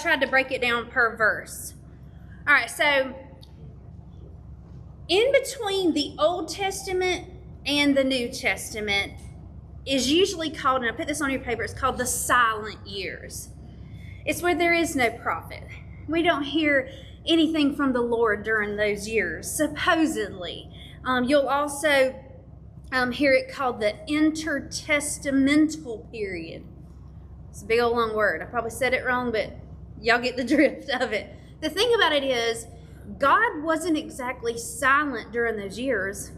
tried to break it down per verse. All right, so in between the Old Testament and the New Testament is usually called, and I put this on your paper, it's called the silent years. It's where there is no prophet. We don't hear anything from the Lord during those years, supposedly. You'll also hear it called the intertestamental period. It's a big old long word. I probably said it wrong, but y'all get the drift of it. The thing about it is, God wasn't exactly silent during those years.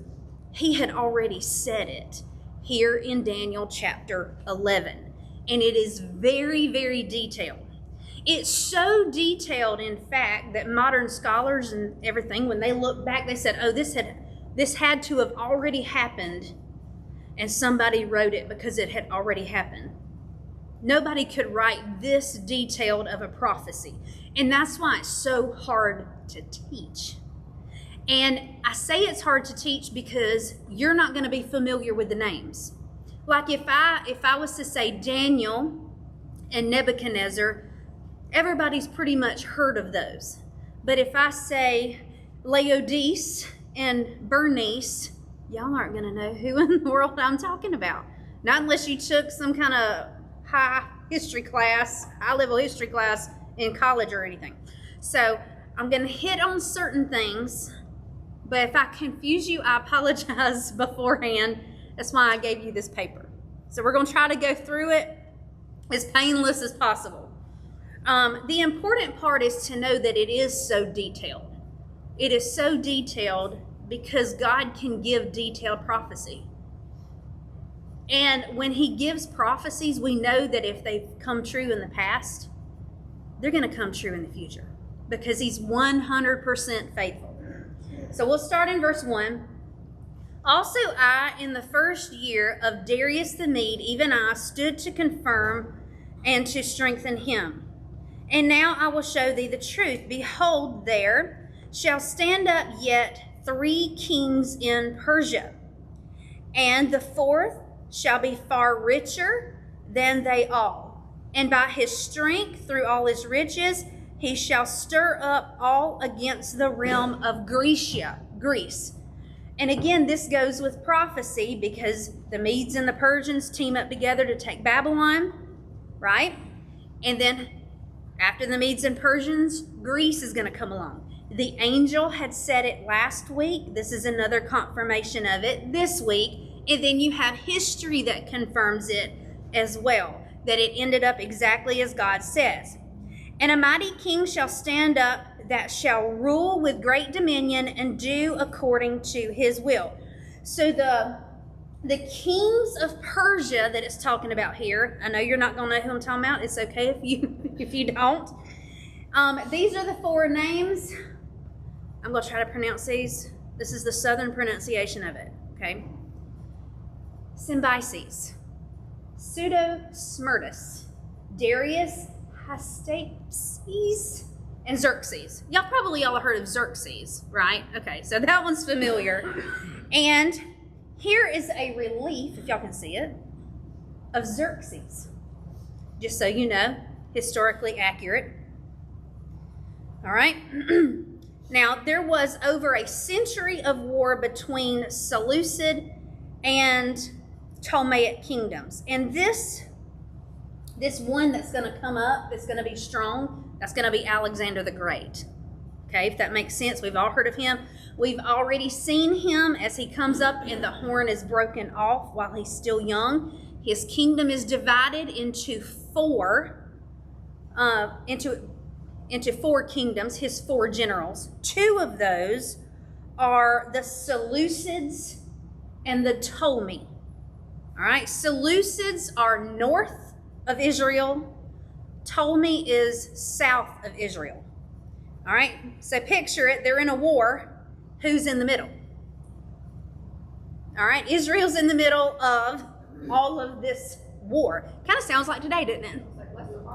He had already said it here in Daniel chapter 11. And it is very, very detailed. It's so detailed, in fact, that modern scholars and everything, when they look back, they said, oh, this had to have already happened, and somebody wrote it because it had already happened. Nobody could write this detailed of a prophecy. And that's why it's so hard to teach. And I say it's hard to teach because you're not going to be familiar with the names. Like if I was to say Daniel and Nebuchadnezzar, everybody's pretty much heard of those. But if I say Laodice and Bernice, y'all aren't going to know who in the world I'm talking about. Not unless you took some kind of high level history class in college or anything. So I'm going to hit on certain things, but if I confuse you, I apologize beforehand. That's why I gave you this paper. So we're going to try to go through it as painless as possible. The important part is to know that it is so detailed. It is so detailed because God can give detailed prophecy. And when he gives prophecies, we know that if they've come true in the past, they're going to come true in the future because he's 100% faithful. So we'll start in verse 1. Also I, in the first year of Darius the Mede, even I, stood to confirm and to strengthen him. And now I will show thee the truth. Behold, there shall stand up yet 3 kings in Persia, and the fourth shall be far richer than they all. And by his strength, through all his riches, he shall stir up all against the realm of Greece. And again, this goes with prophecy because the Medes and the Persians team up together to take Babylon, right? And then after the Medes and Persians, Greece is going to come along. The angel had said it last week. This is another confirmation of it this week. And then you have history that confirms it as well, that it ended up exactly as God says. And a mighty king shall stand up that shall rule with great dominion and do according to his will. So the kings of Persia that it's talking about here, I know you're not going to know who I'm talking about. It's okay if you don't. These are the 4 names. I'm going to try to pronounce these. This is the southern pronunciation of it, okay? Cambyses, Pseudo-Smyrtus, Darius, Hystaspes, and Xerxes. Y'all probably all heard of Xerxes, right? Okay, so that one's familiar. And here is a relief, if y'all can see it, of Xerxes. Just so you know, historically accurate. All right. Now, there was over a century of war between Seleucid and Ptolemaic kingdoms. And this one that's going to come up, that's going to be strong, that's going to be Alexander the Great. Okay, if that makes sense. We've all heard of him. We've already seen him as he comes up and the horn is broken off while he's still young. His kingdom is divided into 4 kingdoms, his 4 generals. 2 of those are the Seleucids and the Ptolemy. All right, Seleucids are north of Israel. Ptolemy is south of Israel. All right, so picture it. They're in a war. Who's in the middle? All right, Israel's in the middle of all of this war. Kind of sounds like today, doesn't it?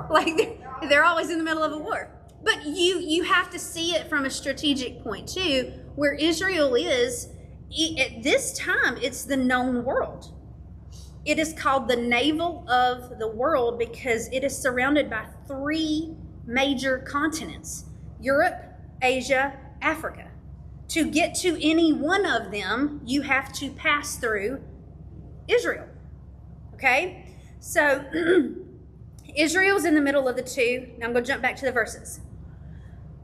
Like they're always in the middle of a war. But you have to see it from a strategic point too, where Israel is, at this time, it's the known world. It is called the navel of the world because it is surrounded by 3 major continents: Europe, Asia, Africa. To get to any one of them, you have to pass through Israel. Okay? So Israel's in the middle of the two. Now I'm going to jump back to the verses.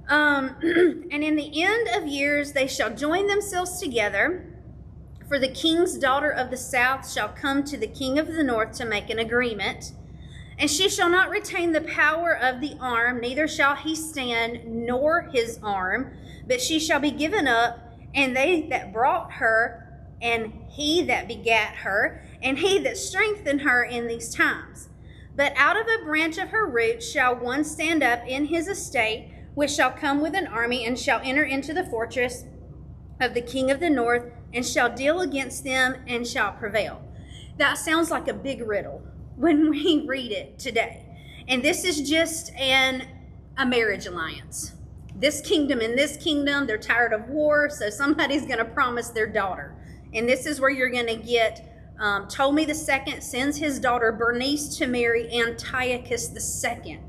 And in the end of years, they shall join themselves together, for the king's daughter of the south shall come to the king of the north to make an agreement. And she shall not retain the power of the arm, neither shall he stand, nor his arm, but she shall be given up, and they that brought her, and he that begat her, and he that strengthened her in these times. But out of a branch of her roots shall one stand up in his estate, which shall come with an army, and shall enter into the fortress of the king of the north, and shall deal against them, and shall prevail. That sounds like a big riddle when we read it today. And this is just a marriage alliance. This kingdom and this kingdom, they're tired of war, so somebody's going to promise their daughter. And this is where you're going to get Ptolemy II sends his daughter Bernice to marry Antiochus II.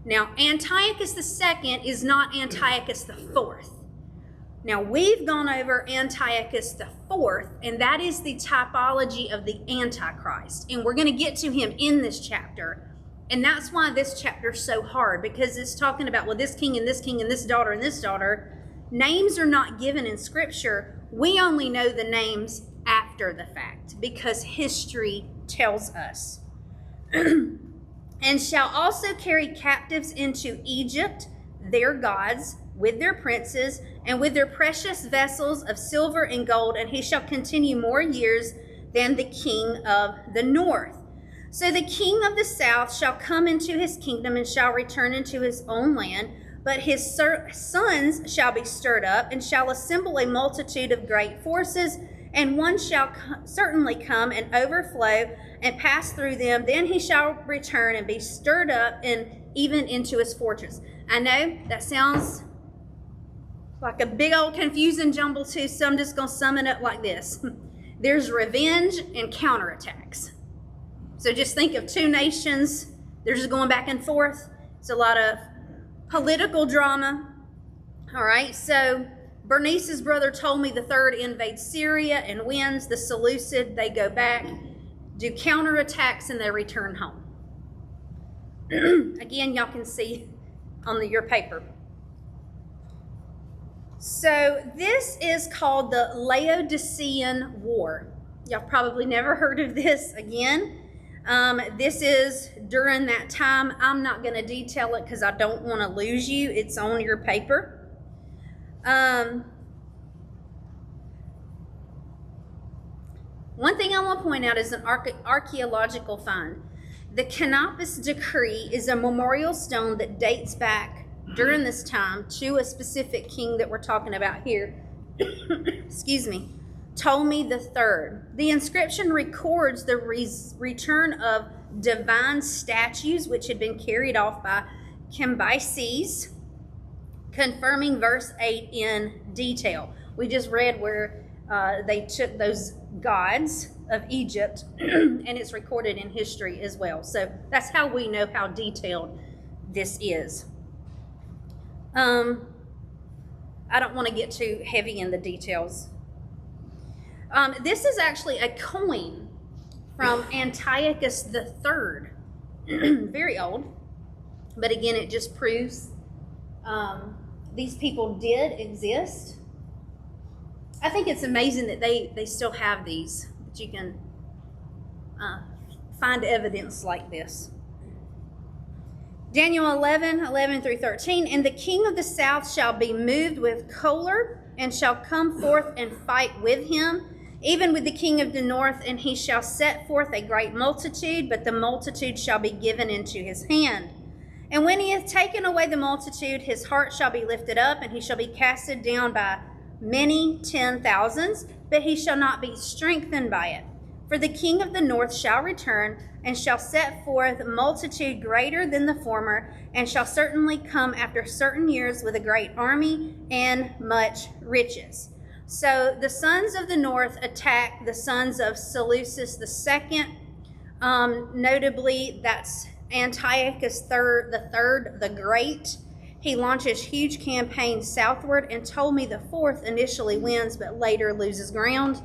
Now, Antiochus II is not Antiochus IV. Now, we've gone over Antiochus IV, and that is the typology of the Antichrist. And we're going to get to him in this chapter. And that's why this chapter is so hard, because it's talking about, well, this king and this king and this daughter and this daughter. Names are not given in Scripture. We only know the names after the fact, because history tells us. And shall also carry captives into Egypt, their gods, with their princes, and with their precious vessels of silver and gold, and he shall continue more years than the king of the north. So the king of the south shall come into his kingdom, and shall return into his own land, but his sons shall be stirred up, and shall assemble a multitude of great forces, and one shall certainly come and overflow and pass through them. Then he shall return and be stirred up, and even into his fortress. I know that sounds like a big old confusing jumble too, so I'm just going to sum it up like this. There's revenge and counterattacks. So just think of two nations. They're just going back and forth. It's a lot of political drama. All right, so Bernice's brother Ptolemy III invades Syria and wins. The Seleucid, they go back, do counterattacks, and they return home. Again, y'all can see on your paper. So this is called the Laodicean War. Y'all probably never heard of this again. This is during that time. I'm not going to detail it because I don't want to lose you. It's on your paper. One thing I want to point out is an archaeological find. The Canopus Decree is a memorial stone that dates back during this time to a specific king that we're talking about here. Excuse me. Ptolemy III. The inscription records the return of divine statues which had been carried off by Cambyses, confirming verse 8 in detail. We just read where they took those gods of Egypt, and it's recorded in history as well. So that's how we know how detailed this is. I don't want to get too heavy in the details. This is actually a coin from Antiochus III. Very old. But again, it just proves these people did exist. I think it's amazing that they still have these, that you can find evidence like this. Daniel 11 through 13. And the king of the south shall be moved with choler, and shall come forth and fight with him, even with the king of the north, and he shall set forth a great multitude, but the multitude shall be given into his hand. And when he hath taken away the multitude, his heart shall be lifted up, and he shall be casted down by many 10,000s, but he shall not be strengthened by it. For the king of the north shall return, and shall set forth a multitude greater than the former, and shall certainly come after certain years with a great army and much riches. So the sons of the north attack the sons of Seleucus II. Notably, that's Antiochus the Great, he launches huge campaigns southward, and Ptolemy the Fourth initially wins, but later loses ground.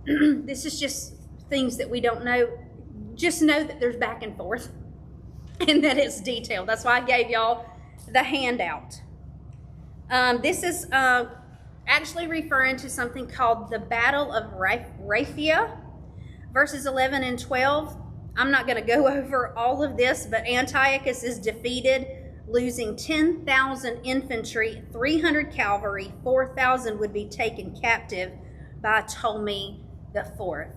This is just things that we don't know. Just know that there's back and forth, and that it's detailed. That's why I gave y'all the handout. This is actually referring to something called the Battle of Raphia, verses 11 and 12. I'm not going to go over all of this, but Antiochus is defeated, losing 10,000 infantry, 300 cavalry, 4,000 would be taken captive by Ptolemy the Fourth.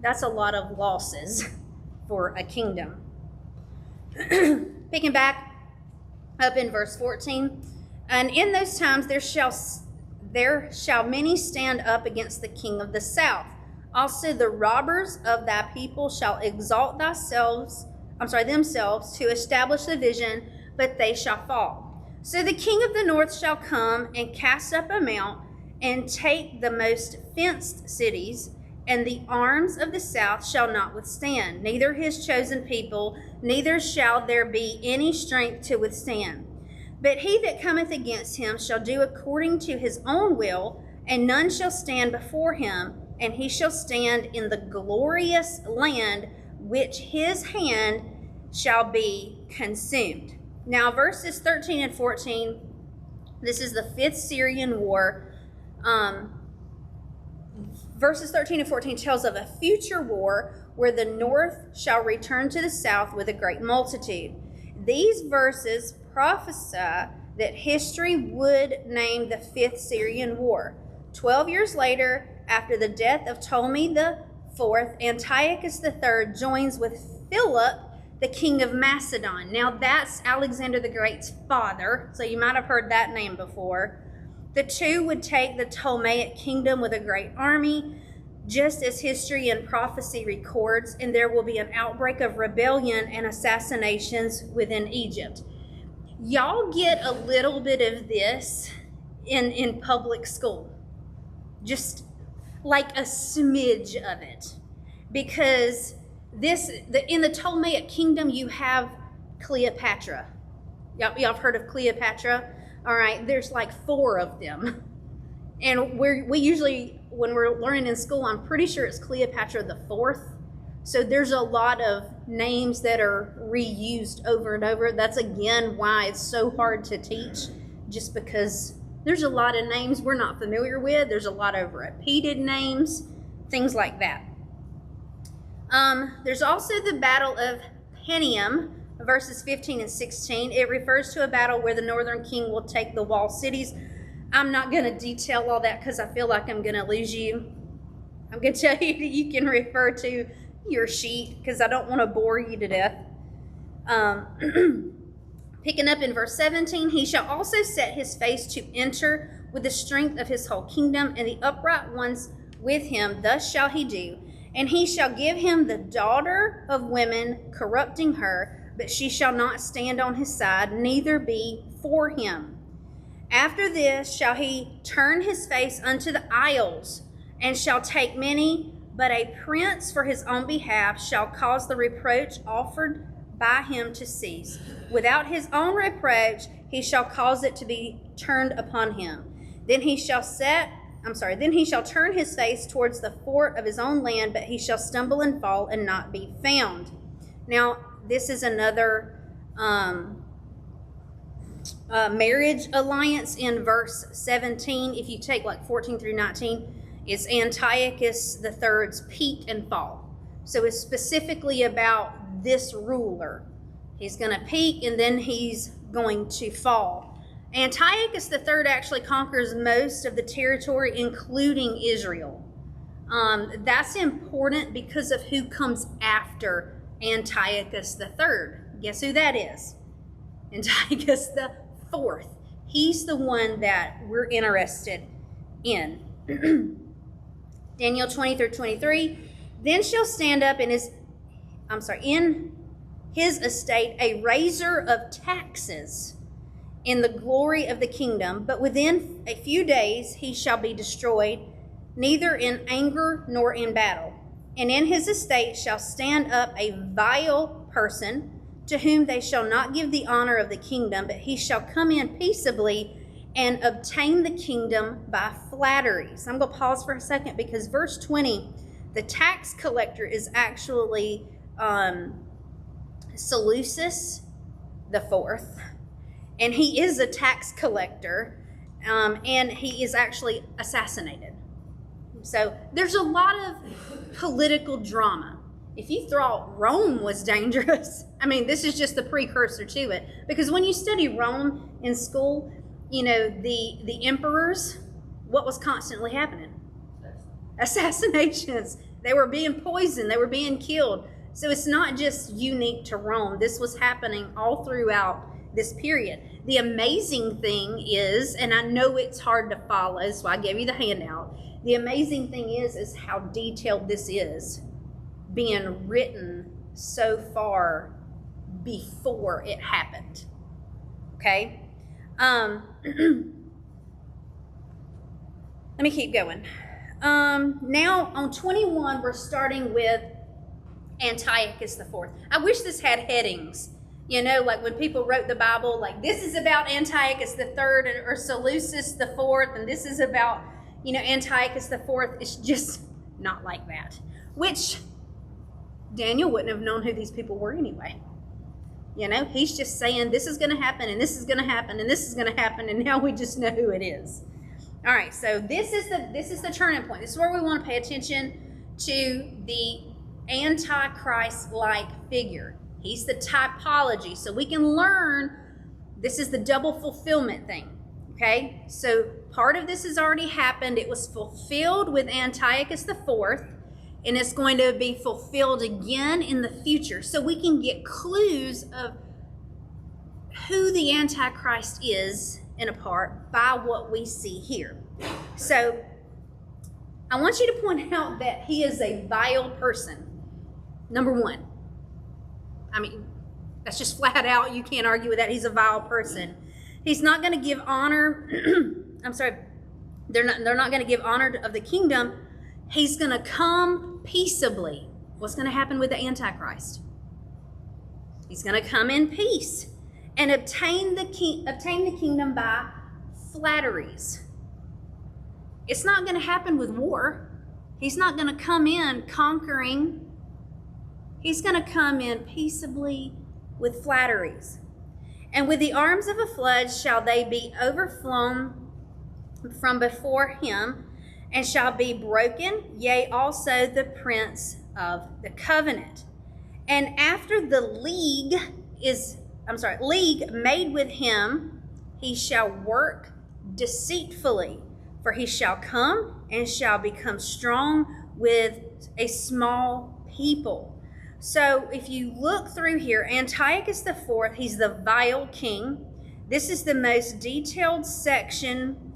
That's a lot of losses for a kingdom. Picking back up in verse 14, and in those times there shall many stand up against the king of the south. Also the robbers of thy people shall exalt themselves to establish the vision, but they shall fall. So the king of the north shall come and cast up a mount and take the most fenced cities, and the arms of the south shall not withstand, neither his chosen people, neither shall there be any strength to withstand. But he that cometh against him shall do according to his own will, and none shall stand before him, and he shall stand in the glorious land which his hand shall be consumed. Now, verses 13 and 14, this is the 5th Syrian war. Verses 13 and 14 tells of a future war where the north shall return to the south with a great multitude. These verses prophesy that history would name the 5th Syrian War. 12 years later, after the death of Ptolemy the Fourth, Antiochus III joins with Philip, the king of Macedon. Now that's Alexander the Great's father, so you might have heard that name before. The two would take the Ptolemaic kingdom with a great army, just as history and prophecy records, and there will be an outbreak of rebellion and assassinations within Egypt. Y'all get a little bit of this in public school. Just like a smidge of it, because in the Ptolemaic kingdom you have Cleopatra. Y'all have heard of Cleopatra? All right, there's like 4 of them, and we usually, when we're learning in school, I'm pretty sure it's Cleopatra the Fourth. So there's a lot of names that are reused over and over. That's again why it's so hard to teach, just because there's a lot of names we're not familiar with. There's a lot of repeated names, things like that. There's also the Battle of Penium, verses 15 and 16. It refers to a battle where the northern king will take the walled cities. I'm not going to detail all that because I feel like I'm going to lose you. I'm going to tell you that you can refer to your sheet because I don't want to bore you to death. Picking up in verse 17, he shall also set his face to enter with the strength of his whole kingdom, and the upright ones with him. Thus shall he do. And he shall give him the daughter of women, corrupting her, but she shall not stand on his side, neither be for him. After this shall he turn his face unto the isles, and shall take many, but a prince for his own behalf shall cause the reproach offered by him to cease. Without his own reproach, he shall cause it to be turned upon him. Then he shall turn his face towards the fort of his own land, but he shall stumble and fall and not be found. Now, this is another marriage alliance in verse 17. If you take like 14 through 19, it's Antiochus III's peak and fall. So it's specifically about this ruler. He's going to peak and then he's going to fall. Antiochus III actually conquers most of the territory, including Israel. That's important because of who comes after Antiochus III. Guess who that is? Antiochus IV. He's the one that we're interested in. Daniel 20 through 23. Then shall stand up in his estate a raiser of taxes in the glory of the kingdom, but within a few days he shall be destroyed, neither in anger nor in battle. And in his estate shall stand up a vile person, to whom they shall not give the honor of the kingdom, but he shall come in peaceably and obtain the kingdom by flattery. So I'm going to pause for a second, because verse 20, the tax collector is actually Seleucus the Fourth, and he is a tax collector, and he is actually assassinated. So there's a lot of political drama. If you thought Rome was dangerous, I mean, this is just the precursor to it. Because when you study Rome in school, you know, the emperors, what was constantly happening? Assassinations. They were being poisoned. They were being killed. So it's not just unique to Rome. This was happening all throughout this period. The amazing thing is, and I know it's hard to follow, so I gave you the handout. The amazing thing is how detailed this is, being written so far before it happened. Okay? Let me keep going. Now on 21, we're starting with Antiochus IV. I wish this had headings. You know, like when people wrote the Bible, like this is about Antiochus III or Seleucus IV, and this is about, you know, Antiochus IV. It's just not like that. Which Daniel wouldn't have known who these people were anyway. You know, he's just saying this is going to happen, and this is going to happen, and this is going to happen, and now we just know who it is. All right, so this is the turning point. This is where we want to pay attention to the Antichrist-like figure. He's the typology, so we can learn this is the double fulfillment thing. Okay, so part of this has already happened. It was fulfilled with Antiochus IV, and it's going to be fulfilled again in the future. So we can get clues of who the Antichrist is in a part by what we see here. So I want you to point out that he is a vile person. Number one. I mean, that's just flat out. You can't argue with that. He's a vile person. He's not going to give honor. I'm sorry. They're not going to give honor of the kingdom. He's going to come peaceably. What's going to happen with the Antichrist? He's going to come in peace and obtain the kingdom by flatteries. It's not going to happen with war. He's not going to come in conquering. He's going to come in peaceably with flatteries. And with the arms of a flood shall they be overflown from before him, and shall be broken, yea, also the prince of the covenant. And after the league made with him, he shall work deceitfully, for he shall come and shall become strong with a small people. So if you look through here, Antiochus IV, he's the vile king. This is the most detailed section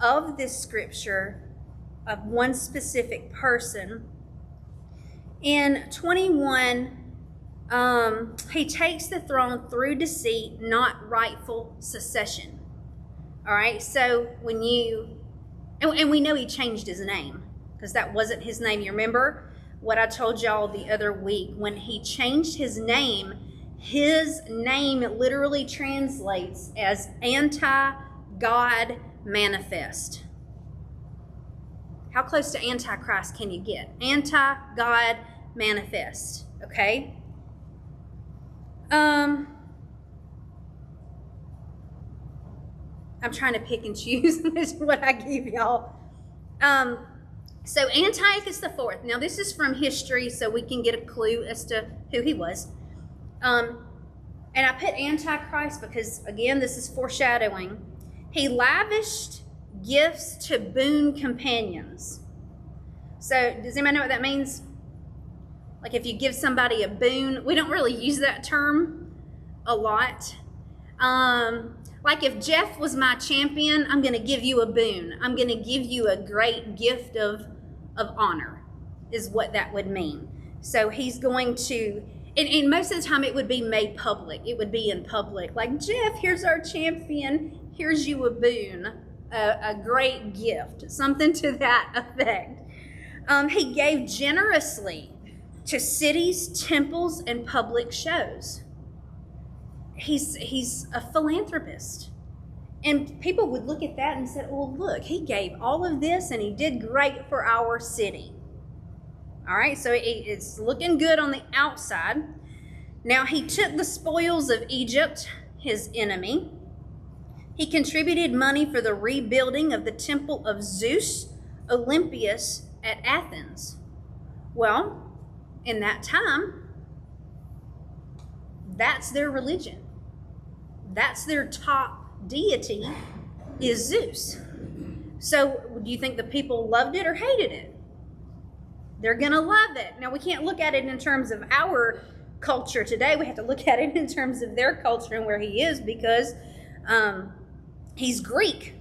of this scripture of one specific person. In 21, he takes the throne through deceit, not rightful succession. All right, so when and we know he changed his name, because that wasn't his name. You remember what I told y'all the other week? When he changed his name literally translates as anti-God manifest. How close to Antichrist can you get? Anti-God manifest, okay? I'm trying to pick and choose what I give y'all. So Antiochus IV. Now this is from history, so we can get a clue as to who he was. And I put Antichrist because, again, this is foreshadowing. He lavished gifts to boon companions. So does anybody know what that means? Like if you give somebody a boon, we don't really use that term a lot. Like if Jeff was my champion, I'm going to give you a boon. I'm going to give you a great gift of honor, is what that would mean. So he's going to, and most of the time it would be made public. It would be in public. Like, Jeff, here's our champion. Here's you a boon, a great gift, something to that effect. He gave generously to cities, temples, and public shows. he's a philanthropist. And people would look at that and say, well, look, he gave all of this and he did great for our city. All right, so it's looking good on the outside. Now, he took the spoils of Egypt, his enemy. He contributed money for the rebuilding of the temple of Zeus Olympius at Athens. Well, in that time, that's their religion. That's their top deity, is Zeus. So do you think the people loved it or hated it? They're going to love it. Now, we can't look at it in terms of our culture today. We have to look at it in terms of their culture and where he is, because he's Greek.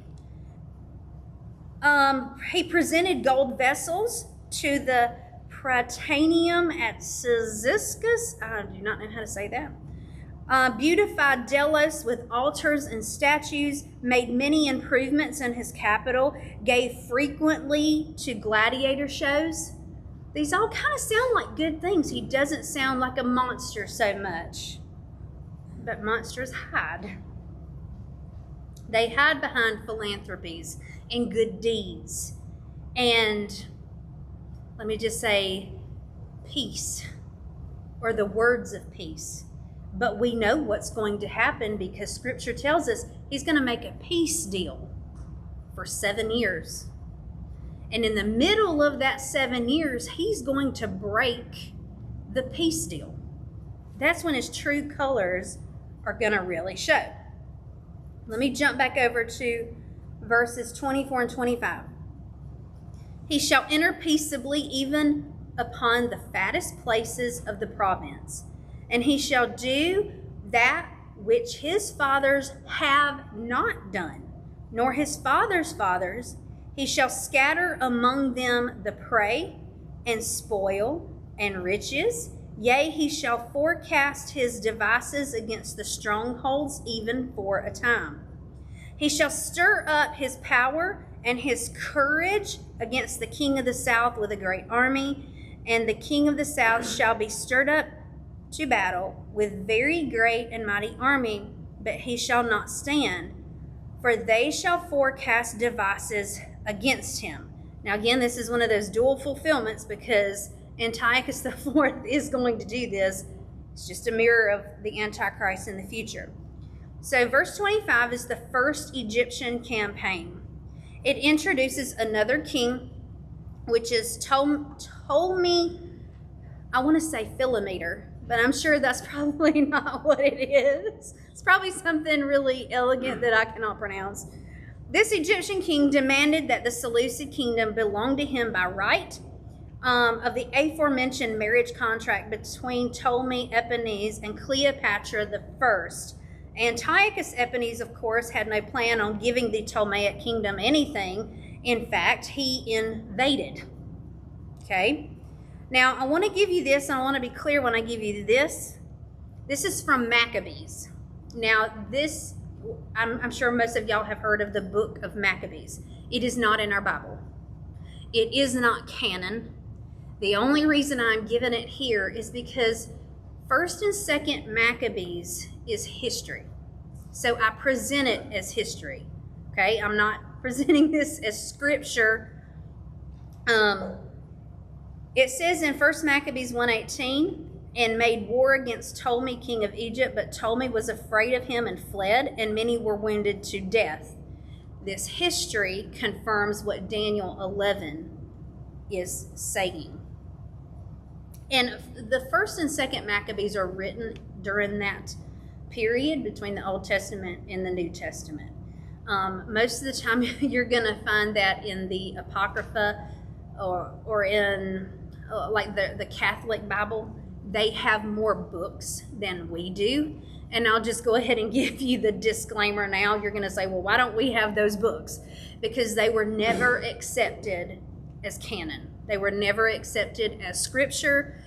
He presented gold vessels to the Prytaneum at Cyzicus. I do not know how to say that. Beautified Delos with altars and statues, made many improvements in his capital, gave frequently to gladiator shows. These all kind of sound like good things. He doesn't sound like a monster so much. But monsters hide. They hide behind philanthropies and good deeds. And let me just say, peace, or the words of peace. But we know what's going to happen, because Scripture tells us he's going to make a peace deal for 7 years. And in the middle of that 7 years, he's going to break the peace deal. That's when his true colors are going to really show. Let me jump back over to verses 24 and 25. He shall enter peaceably even upon the fattest places of the province, and he shall do that which his fathers have not done, nor his fathers' fathers. He shall scatter among them the prey, and spoil, and riches. Yea, he shall forecast his devices against the strongholds, even for a time. He shall stir up his power and his courage against the king of the south with a great army, and the king of the south shall be stirred up to battle with very great and mighty army, but he shall not stand, for they shall forecast devices against him. Now again, this is one of those dual fulfillments, because Antiochus IV is going to do this. It's just a mirror of the Antichrist in the future. So verse 25 is the first Egyptian campaign. It introduces another king, which is Ptolemy, I want to say Philometor, but I'm sure that's probably not what it is. It's probably something really elegant that I cannot pronounce. This Egyptian king demanded that the Seleucid kingdom belong to him by right of the aforementioned marriage contract between Ptolemy Epiphanes and Cleopatra the First. Antiochus Epiphanes, of course, had no plan on giving the Ptolemaic kingdom anything. In fact, he invaded. Okay? Now, I want to give you this, and I want to be clear when I give you this. This is from Maccabees. Now, this, I'm sure most of y'all have heard of the book of Maccabees. It is not in our Bible. It is not canon. The only reason I'm giving it here is because 1st and 2nd Maccabees is history. So I present it as history. Okay? I'm not presenting this as scripture. It says in 1 Maccabees 1:18, and made war against Ptolemy, king of Egypt, but Ptolemy was afraid of him and fled, and many were wounded to death. This history confirms what Daniel 11 is saying. And the 1st and 2nd Maccabees are written during that period between the Old Testament and the New Testament. Most of the time you're going to find that in the Apocrypha or in like the Catholic Bible. They have more books than we do. And I'll just go ahead and give you the disclaimer now. You're going to say, well, why don't we have those books? Because they were never accepted as canon. They were never accepted as scripture.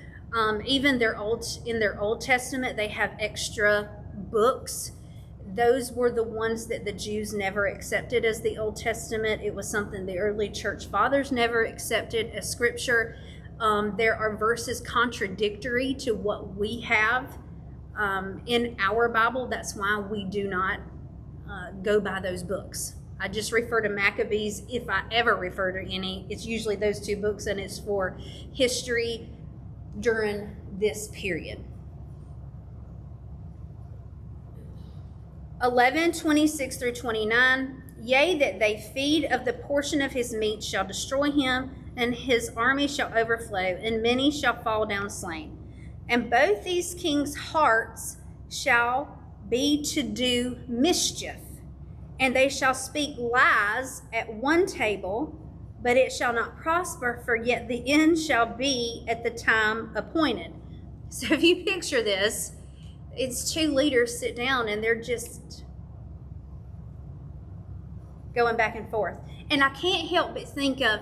Even in their Old Testament, they have extra books. Those were the ones that the Jews never accepted as the Old Testament. It was something the early church fathers never accepted as scripture. There are verses contradictory to what we have in our Bible. That's why we do not go by those books. I just refer to Maccabees. If I ever refer to any, it's usually those two books, and it's for history during this period. 11:26 through 29. Yea, that they feed of the portion of his meat shall destroy him, and his army shall overflow, and many shall fall down slain. And both these kings' hearts shall be to do mischief, and they shall speak lies at one table, but it shall not prosper, for yet the end shall be at the time appointed. So if you picture this, it's two leaders sit down and they're just going back and forth. And I can't help but think of,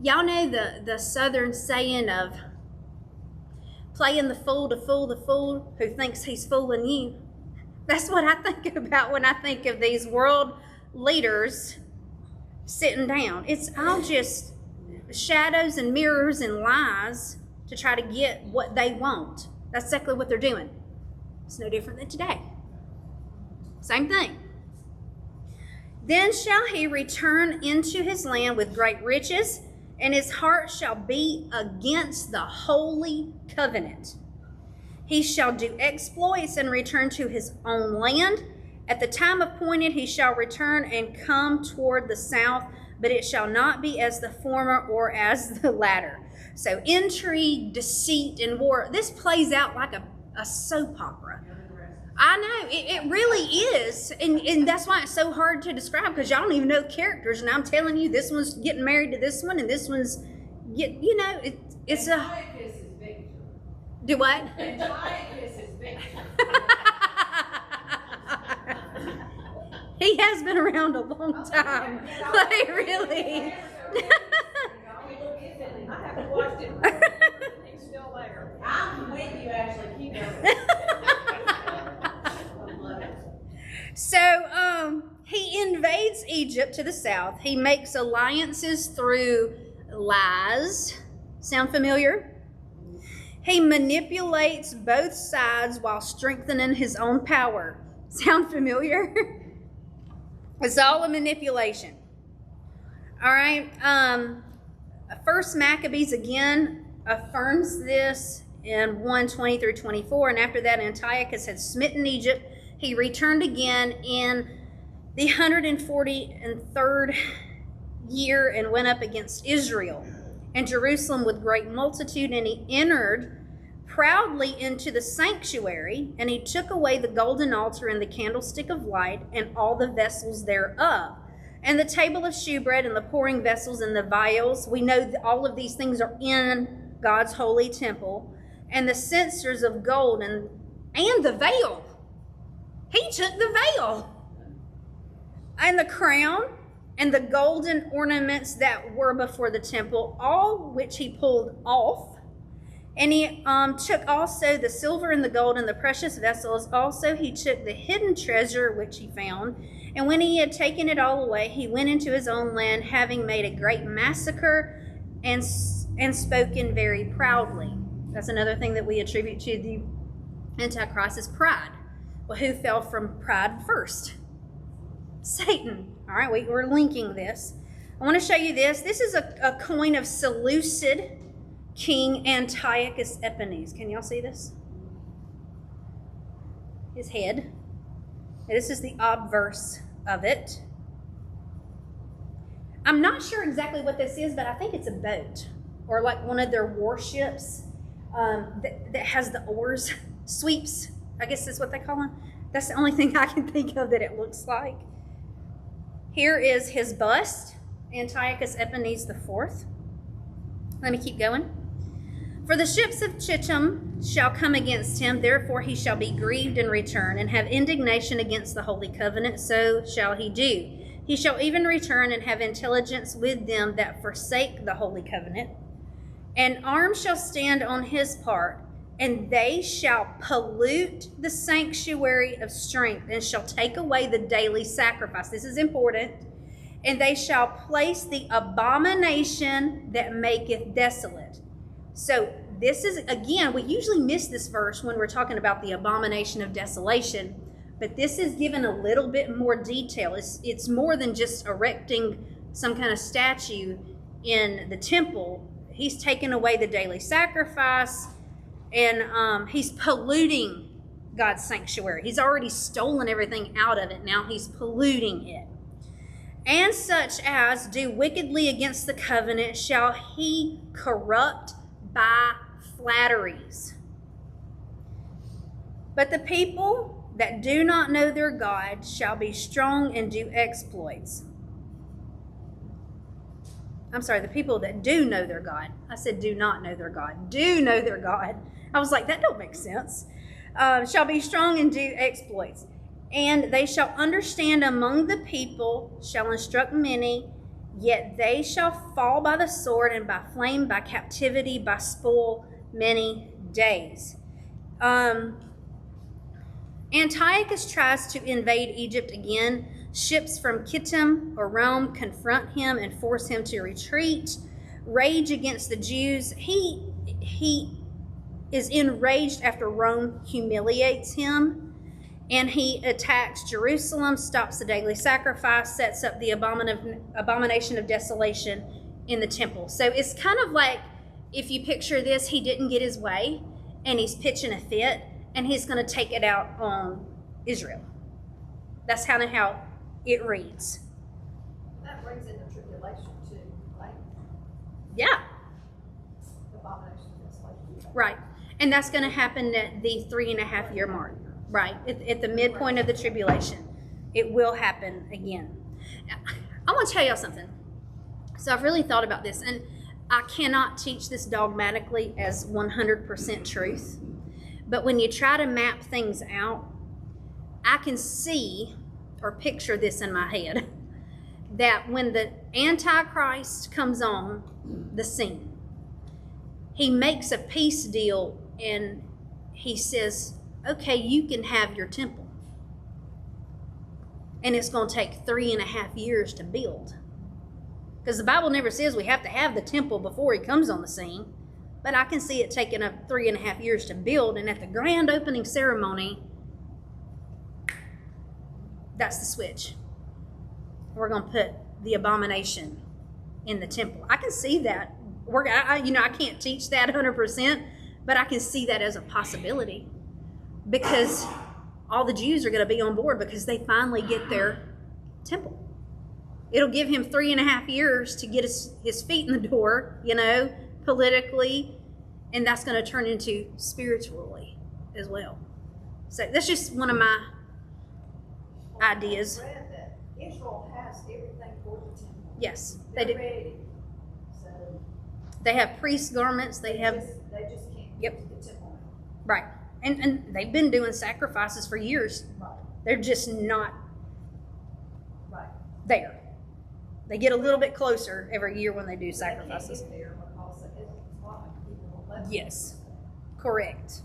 y'all know the Southern saying of playing the fool to fool the fool who thinks he's fooling you. That's what I think about when I think of these world leaders sitting down. It's all just shadows and mirrors and lies to try to get what they want. That's exactly what they're doing. It's no different than today. Same thing. Then shall he return into his land with great riches, and his heart shall be against the holy covenant. He shall do exploits and return to his own land. At the time appointed he shall return and come toward the south, but it shall not be as the former or as the latter. So intrigue, deceit, and war. This plays out like a soap opera. I know, it really is. And that's why it's so hard to describe, because y'all don't even know the characters. And I'm telling you, this one's getting married to this one, and this one's, it's a... Antiochus is Victor. Do what? Antiochus is Victor. He has been around a long time. Like, really. I haven't watched it. He's still there. I'm with you, Ashley. Keep going. So he invades Egypt to the south. He makes alliances through lies. Sound familiar? He manipulates both sides while strengthening his own power. Sound familiar? It's all a manipulation. All right. First Maccabees again affirms this in 1:20 through 24. And after that, Antiochus had smitten Egypt. He returned again in the 143rd year and went up against Israel and Jerusalem with great multitude. And he entered proudly into the sanctuary, and he took away the golden altar and the candlestick of light and all the vessels thereof, and the table of shewbread and the pouring vessels and the vials. We know that all of these things are in God's holy temple, and the censers of gold and the veil. He took the veil and the crown and the golden ornaments that were before the temple, all which he pulled off. And he took also the silver and the gold and the precious vessels. Also he took the hidden treasure which he found. And when he had taken it all away, he went into his own land, having made a great massacre and spoken very proudly. That's another thing that we attribute to the Antichrist is pride. Well, who fell from pride first? Satan. All right, we're linking this. I want to show you this. This is a coin of Seleucid King Antiochus Epiphanes. Can y'all see this? His head. And this is the obverse of it. I'm not sure exactly what this is, but I think it's a boat or like one of their warships that has the oars, sweeps. I guess that's what they call them. That's the only thing I can think of that it looks like. Here is his bust, Antiochus Epiphanes IV. Let me keep going. For the ships of Chittim shall come against him, therefore he shall be grieved and return, and have indignation against the holy covenant, so shall he do. He shall even return and have intelligence with them that forsake the holy covenant. And arms shall stand on his part, and they shall pollute the sanctuary of strength, and shall take away the daily sacrifice. This is important. And they shall place the abomination that maketh desolate. So this is, again, we usually miss this verse when we're talking about the abomination of desolation, but this is given a little bit more detail. It's more than just erecting some kind of statue in the temple. He's taken away the daily sacrifice, and he's polluting God's sanctuary. He's already stolen everything out of it. Now he's polluting it. And such as do wickedly against the covenant shall he corrupt by flatteries. But the people that do not know their God shall be strong and do exploits. I'm sorry, the people that do know their God. I said do not know their God. Do know their God. I was like, that don't make sense. Shall be strong and do exploits. And they shall understand among the people, shall instruct many, yet they shall fall by the sword and by flame, by captivity, by spoil many days. Antiochus tries to invade Egypt again. Ships from Kittim or Rome confront him and force him to retreat. Rage against the Jews. He is enraged after Rome humiliates him. And he attacks Jerusalem, stops the daily sacrifice, sets up the abomination of desolation in the temple. So it's kind of like, if you picture this, he didn't get his way, and he's pitching a fit, and he's going to take it out on Israel. That's kind of how it reads. That brings in the tribulation too, right? Yeah. Abomination of desolation. Right. And that's going to happen at the 3.5 year mark. Right, at the midpoint of the tribulation, it will happen again. I want to tell y'all something. So I've really thought about this, and I cannot teach this dogmatically as 100% truth. But when you try to map things out, I can see or picture this in my head, that when the Antichrist comes on the scene, he makes a peace deal and he says, okay, you can have your temple. And it's going to take 3.5 years to build. Because the Bible never says we have to have the temple before he comes on the scene. But I can see it taking up 3.5 years to build. And at the grand opening ceremony, that's the switch. We're going to put the abomination in the temple. I can see that. I can't teach that 100%, but I can see that as a possibility. Because all the Jews are going to be on board because they finally get their temple. It'll give him 3.5 years to get his feet in the door, politically, and that's going to turn into spiritually as well. So that's just one of my ideas. I read that Israel has everything for the temple. Yes, They're they do. ready. So They have priest garments. They just can't Yep. get to the temple. Right. And they've been doing sacrifices for years. Right. They're just not Right. there. They get a little bit closer every year when they do sacrifices. They can't get there because it's like people won't let them. Yes, correct.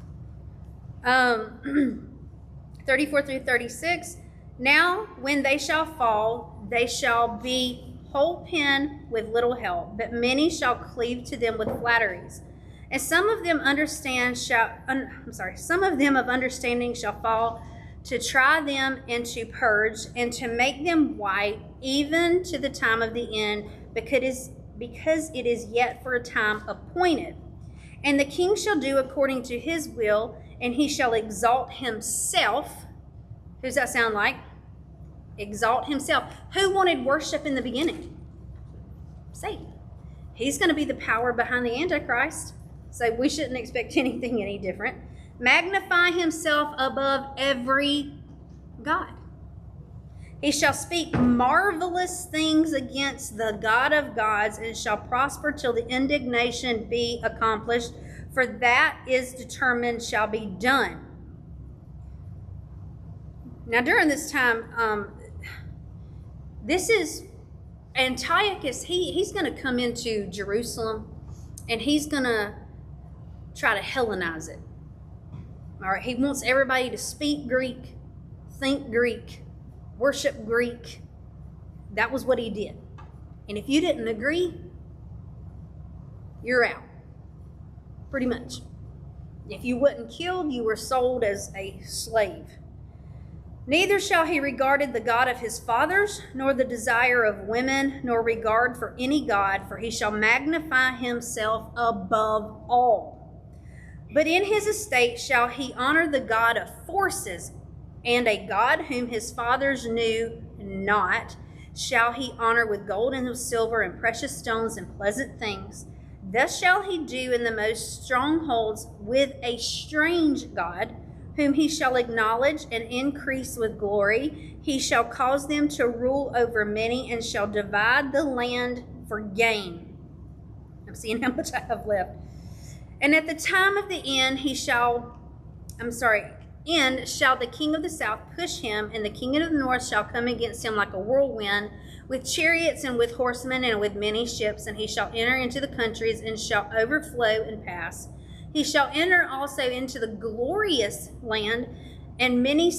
34 through 36. Now, when they shall fall, they shall be whole pen with little help, but many shall cleave to them with flatteries. And some of them some of them of understanding shall fall to try them and to purge and to make them white, even to the time of the end, because it is yet for a time appointed. And the king shall do according to his will, and he shall exalt himself. Who does that sound like? Exalt himself. Who wanted worship in the beginning? Satan. He's going to be the power behind the Antichrist. So we shouldn't expect anything any different. Magnify himself above every God. He shall speak marvelous things against the God of gods, and shall prosper till the indignation be accomplished, for that is determined shall be done. Now during this time, this is Antiochus. He's going to come into Jerusalem, and he's going to try to Hellenize it. All right, he wants everybody to speak Greek, think Greek, worship Greek. That was what he did. And if you didn't agree, you're out. pretty much. If you wasn't killed, you were sold as a slave. Neither shall he regard the God of his fathers, nor the desire of women, nor regard for any God, for he shall magnify himself above all. But in his estate shall he honor the God of forces, and a God whom his fathers knew not shall he honor with gold and with silver and precious stones and pleasant things. Thus shall he do in the most strongholds with a strange God, whom he shall acknowledge and increase with glory. He shall cause them to rule over many and shall divide the land for gain. I'm seeing how much I have left. And at the time of the end, shall the king of the south push him, and the king of the north shall come against him like a whirlwind, with chariots and with horsemen and with many ships, and he shall enter into the countries and shall overflow and pass. He shall enter also into the glorious land, and many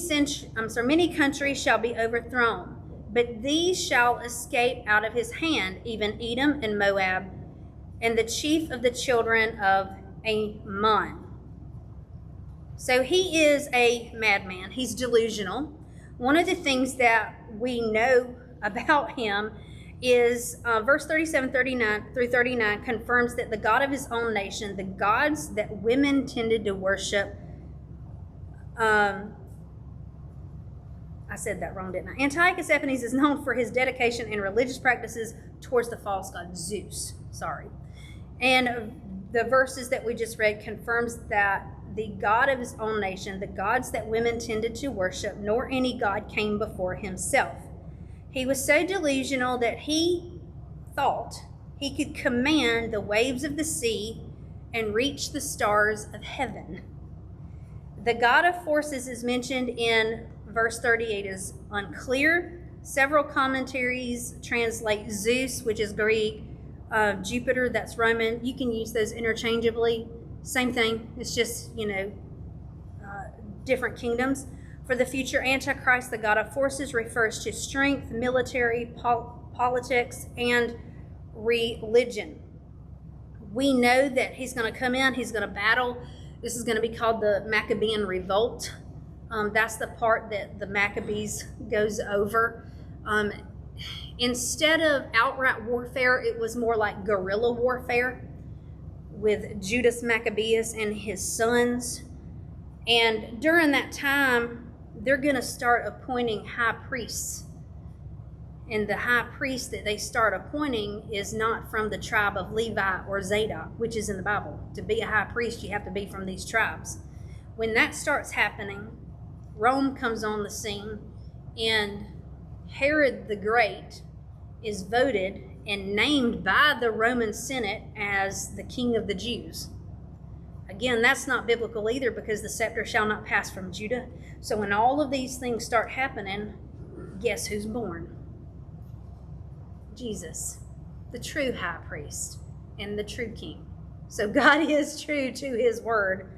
countries shall be overthrown. But these shall escape out of his hand, even Edom and Moab, and the chief of the children of Ammon. So he is a madman. He's delusional. One of the things that we know about him is verse 37 through 39 confirms that the God of his own nation, the gods that women tended to worship, I said that wrong, didn't I? Antiochus Epiphanes is known for his dedication and religious practices towards the false god Zeus. And the verses that we just read confirms that the God of his own nation, the gods that women tended to worship, nor any god came before himself. He was so delusional that he thought he could command the waves of the sea and reach the stars of heaven. The God of forces is mentioned in verse 38 is unclear. Several commentaries translate Zeus, which is Greek, Jupiter, that's Roman. You can use those interchangeably. Same thing. It's just, different kingdoms. For the future Antichrist, the God of forces refers to strength, military, politics, and religion. We know that he's going to come in, he's going to battle. This is going to be called the Maccabean Revolt. That's the part that the Maccabees goes over. Instead of outright warfare, it was more like guerrilla warfare with Judas Maccabeus and his sons. And during that time, they're going to start appointing high priests. And the high priest that they start appointing is not from the tribe of Levi or Zadok, which is in the Bible. To be a high priest, you have to be from these tribes. When that starts happening, Rome comes on the scene, and Herod the Great is voted and named by the Roman Senate as the King of the Jews. Again, that's not biblical either, because the scepter shall not pass from Judah. So when all of these things start happening, guess who's born? Jesus, the true high priest and the true king. So God is true to his word,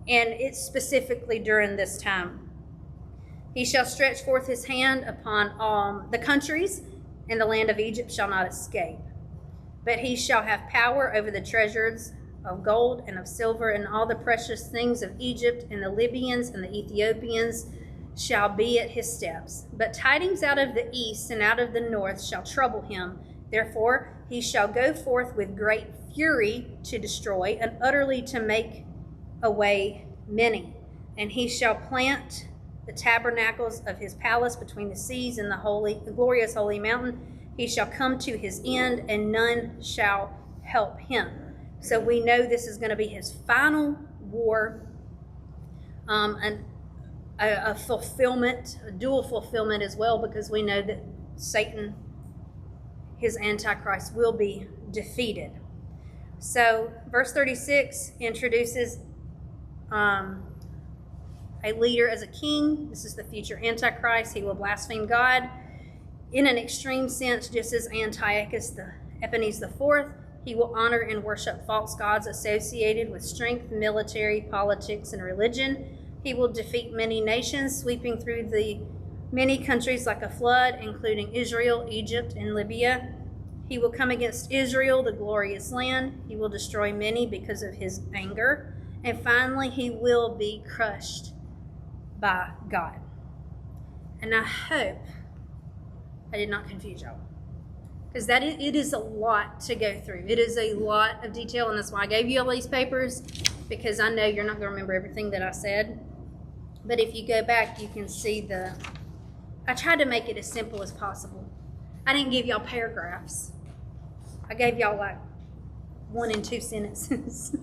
and it's specifically during this time. He shall stretch forth his hand upon all the countries, and the land of Egypt shall not escape. But he shall have power over the treasures of gold and of silver, and all the precious things of Egypt, and the Libyans and the Ethiopians shall be at his steps. But tidings out of the east and out of the north shall trouble him. Therefore he shall go forth with great fury to destroy, and utterly to make away many. And he shall plant the tabernacles of his palace between the seas and the glorious holy mountain. He shall come to his end, and none shall help him. So we know this is going to be his final war, and a fulfillment, a dual fulfillment as well, because we know that Satan, his Antichrist, will be defeated. So verse 36 introduces a leader as a king. This is the future Antichrist. He will blaspheme God in an extreme sense, just as Antiochus Epiphanes IV. He will honor and worship false gods associated with strength, military, politics, and religion. He will defeat many nations, sweeping through the many countries like a flood, including Israel, Egypt, and Libya. He will come against Israel, the glorious land. He will destroy many because of his anger. And finally, he will be crushed by God. And I hope I did not confuse y'all. Because it is a lot to go through. It is a lot of detail, and that's why I gave you all these papers, because I know you're not going to remember everything that I said. But if you go back, you can see I tried to make it as simple as possible. I didn't give y'all paragraphs. I gave y'all like 1 and 2 sentences.